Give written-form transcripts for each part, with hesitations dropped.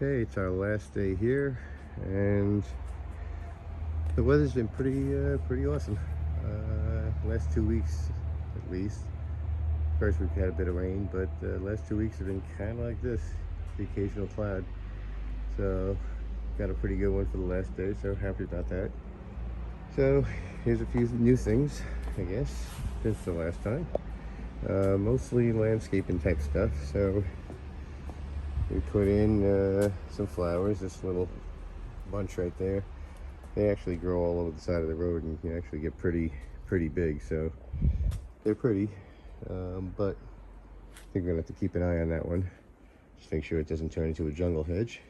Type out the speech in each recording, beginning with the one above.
Okay, it's our last day here, and the weather's been pretty awesome. Last 2 weeks, at least. First week we had a bit of rain, but the last 2 weeks have been kind of like this, the occasional cloud. So, got a pretty good one for the last day, so happy about that. So, here's a few new things, I guess, since the last time. Mostly landscaping type stuff, so we put in some flowers, this little bunch right there. They actually grow all over the side of the road and can actually get pretty big, so they're pretty. But I think we're gonna have to keep an eye on that one. Just make sure it doesn't turn into a jungle hedge.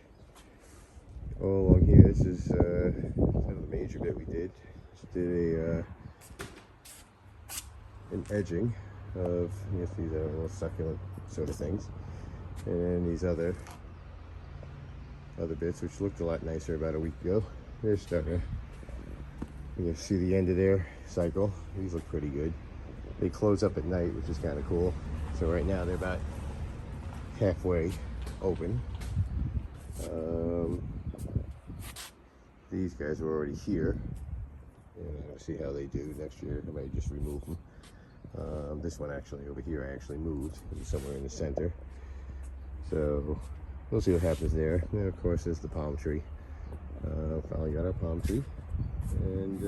All along here, this is kind of the major bit we did. Just did an edging of, you see the little succulent sort of things, and then these other bits which looked a lot nicer about a week ago. They're starting to, you can see the end of their cycle. These look pretty good. They close up at night, which is kind of cool. So right now they're about halfway open. These guys are already here, and we'll see how they do next year. I might just remove them. This one actually over here I actually moved. It was somewhere in the center. So we'll see what happens there. And then of course there's the palm tree. Finally got our palm tree, and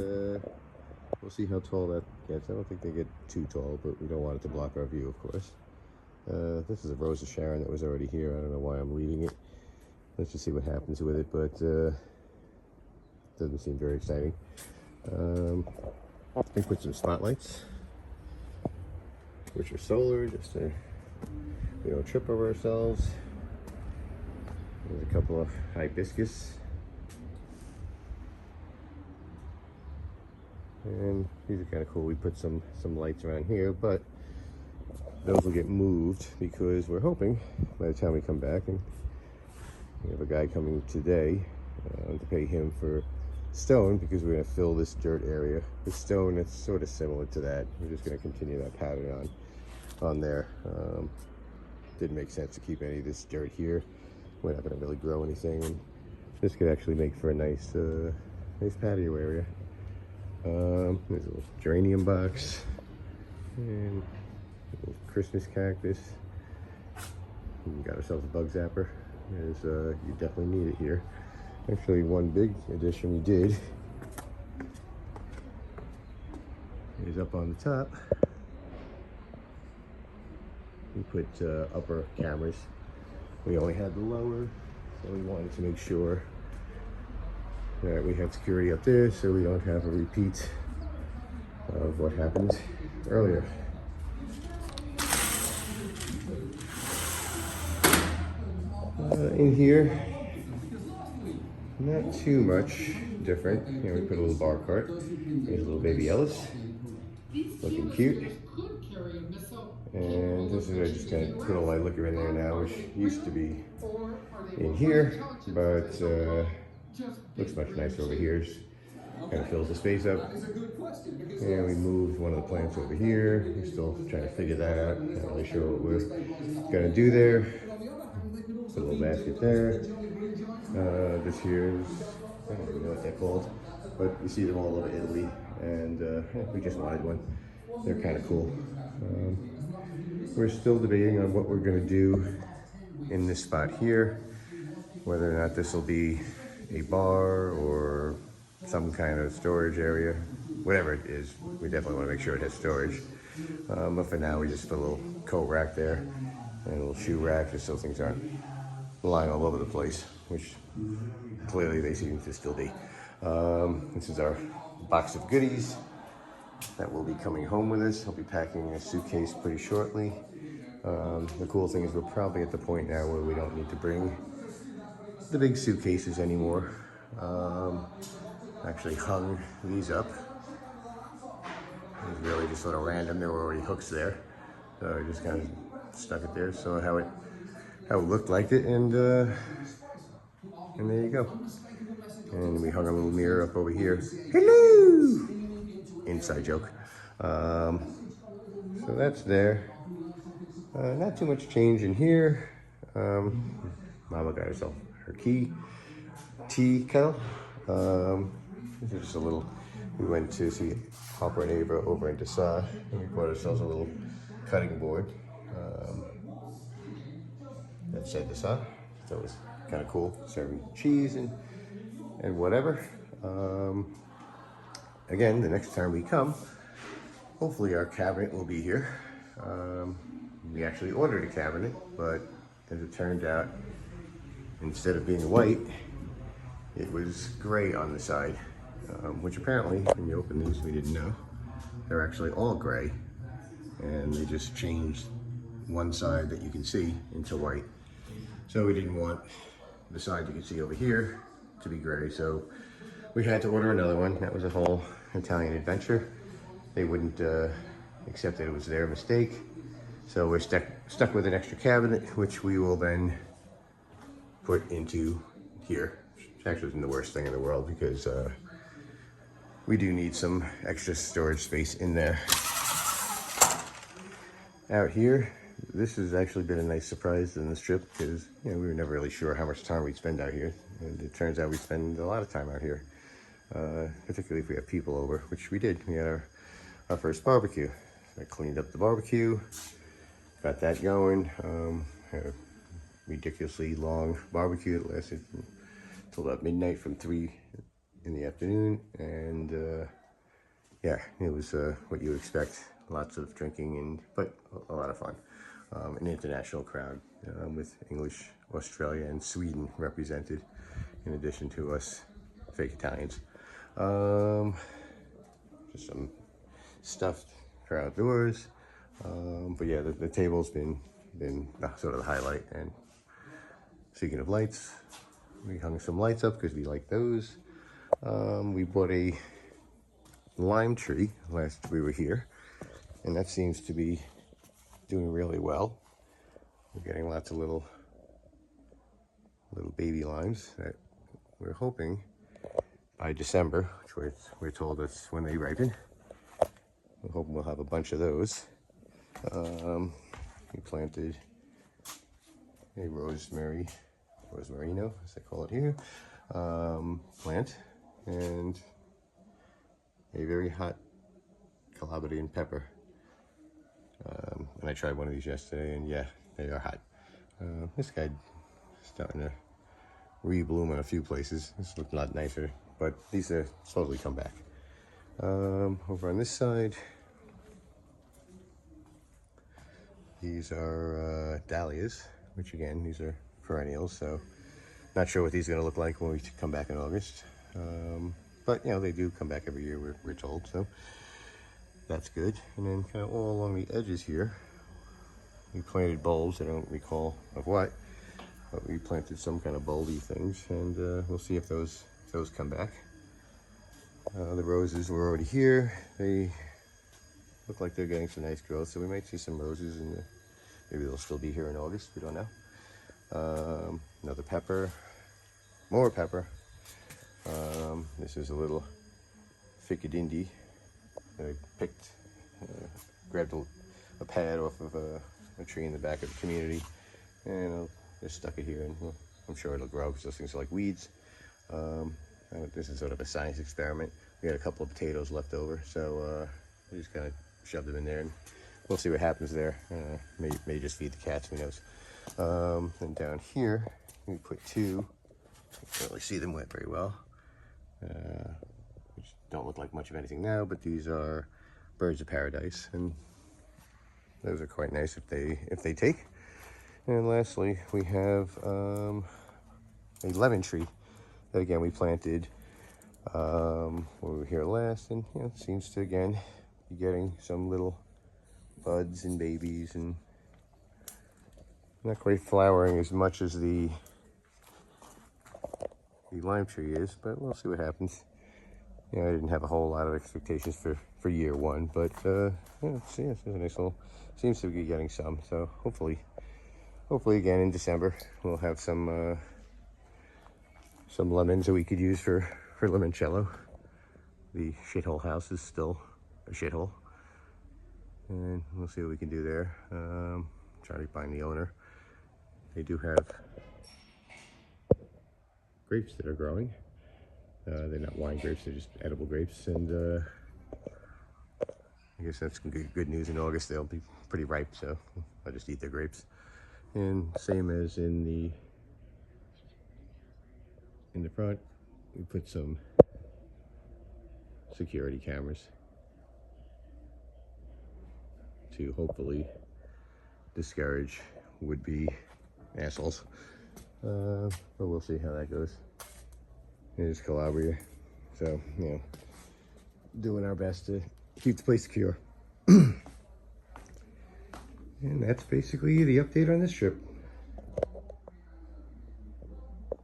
we'll see how tall that gets. I don't think they get too tall, but we don't want it to block our view, of course. This is a Rose of Sharon that was already here. I don't know why I'm leaving it. Let's just see what happens with it, but doesn't seem very exciting. We put some spotlights, which are solar, just to we don't trip over ourselves. There's a couple of hibiscus. And these are kind of cool. We put some lights around here, but those will get moved because we're hoping by the time we come back, and we have a guy coming today to pay him for stone, because we're going to fill this dirt area with stone. It's sort of similar to that. We're just going to continue that pattern on there. Didn't make sense to keep any of this dirt here. We're not going to really grow anything, and this could actually make for a nice patio area. There's a little geranium box and a little Christmas cactus. We got ourselves a bug zapper. You definitely need it here. Actually, one big addition we did is up on the top. We put upper cameras. We only had the lower, so we wanted to make sure that we have security up there, so we don't have a repeat of what happened earlier. In here, not too much different. We put a little bar cart. There's a little baby Ellis, looking cute. And this is, I just kind of put a light liquor in there now, which used to be in here, but looks much nicer over here. Kind of fills the space up. And we moved one of the plants over here. We're still trying to figure that out. Not really sure what we're gonna do there. Put a little basket there. This here is, I don't even know what they're called, but you see them all over Italy, and we just wanted one. They're kind of cool. We're still debating on what we're gonna do in this spot here, whether or not this will be a bar or some kind of storage area. Whatever it is, we definitely want to make sure it has storage. But for now, we just put a little coat rack there and a little shoe rack, just so things aren't lying all over the place, which clearly they seem to still be. This is our box of goodies that will be coming home with us. I'll be packing a suitcase pretty shortly. The cool thing is we're probably at the point now where we don't need to bring the big suitcases anymore. Actually hung these up. It was really just sort of random. There were already hooks there, so I just kind of stuck it there, so how it looked like it, and there you go. And we hung a little mirror up over here. Hello! Inside joke. So that's there. Not too much change in here. Mama got herself her tea kettle. This is just a little, we went to see Harper and Ava over in Dessau, and we bought ourselves a little cutting board that said Dessau. So it was kind of cool, serving cheese and whatever. Again, the next time we come, hopefully our cabinet will be here. We actually ordered a cabinet, but as it turned out, instead of being white, it was gray on the side, which apparently, when you open these, we didn't know. They're actually all gray, and they just changed one side that you can see into white. So we didn't want the side you can see over here to be gray, so we had to order another one. That was a whole Italian adventure. They wouldn't accept that it was their mistake, so we're stuck with an extra cabinet, which we will then put into here. Which actually isn't the worst thing in the world, because we do need some extra storage space in there. Out here, this has actually been a nice surprise in this trip, because we were never really sure how much time we'd spend out here, and it turns out we spend a lot of time out here, particularly if we have people over, which we did. We had our first barbecue. I cleaned up the barbecue, got that going. Had a ridiculously long barbecue. It lasted till about midnight from 3 in the afternoon, and yeah, it was what you expect. Lots of drinking, but a lot of fun. An international crowd with English, Australia, and Sweden represented, in addition to us fake Italians. Just some stuff for outdoors. But yeah, the table's been sort of the highlight. And speaking of lights, we hung some lights up because we like those. We bought a lime tree last we were here, and that seems to be doing really well. We're getting lots of little baby limes that we're hoping by December, which we're told that's when they ripen. We're hoping we'll have a bunch of those. We planted a rosmarino, as they call it here, plant, and a very hot Calabrian pepper. And I tried one of these yesterday, and yeah, they are hot. This guy's starting to rebloom in a few places. This looks a lot nicer, but these are supposedly come back. Over on this side, these are dahlias, which again, these are perennials, so not sure what these are going to look like when we come back in August. But they do come back every year, we're told, so that's good. And then kind of all along the edges here, we planted bulbs. I don't recall of what, but we planted some kind of bulby things, and we'll see if those come back. The roses were already here. They look like they're getting some nice growth, so we might see some roses, and maybe they'll still be here in August. We don't know. Another pepper, more pepper. This is a little ficadindi that I picked, grabbed a pad off of a tree in the back of the community, and I just stuck it here, and I'm sure it'll grow because those things are like weeds. This is sort of a science experiment. We had a couple of potatoes left over, so I just kind of shoved them in there, and we'll see what happens there. May just feed the cats, who knows. And down here, we put two. You can't really see them very well, which don't look like much of anything now, but these are birds of paradise, and those are quite nice if they take. And lastly, we have a lemon tree that again we planted when we were here last, and it seems to again be getting some little buds and babies, and not quite flowering as much as the lime tree is, but we'll see what happens. I didn't have a whole lot of expectations for year one, but it's a nice little, seems to be getting some, so hopefully again in December we'll have some lemons that we could use for limoncello. The shithole house is still a shithole, and we'll see what we can do there. Try to find the owner. They do have grapes that are growing. They're not wine grapes, they're just edible grapes, and I guess that's good news. In August they'll be pretty ripe, so I'll just eat their grapes. And same as in the front, we put some security cameras to hopefully discourage would-be assholes. But we'll see how that goes. Here's Calabria. So, you know, doing our best to keep the place secure. And that's basically the update on this trip.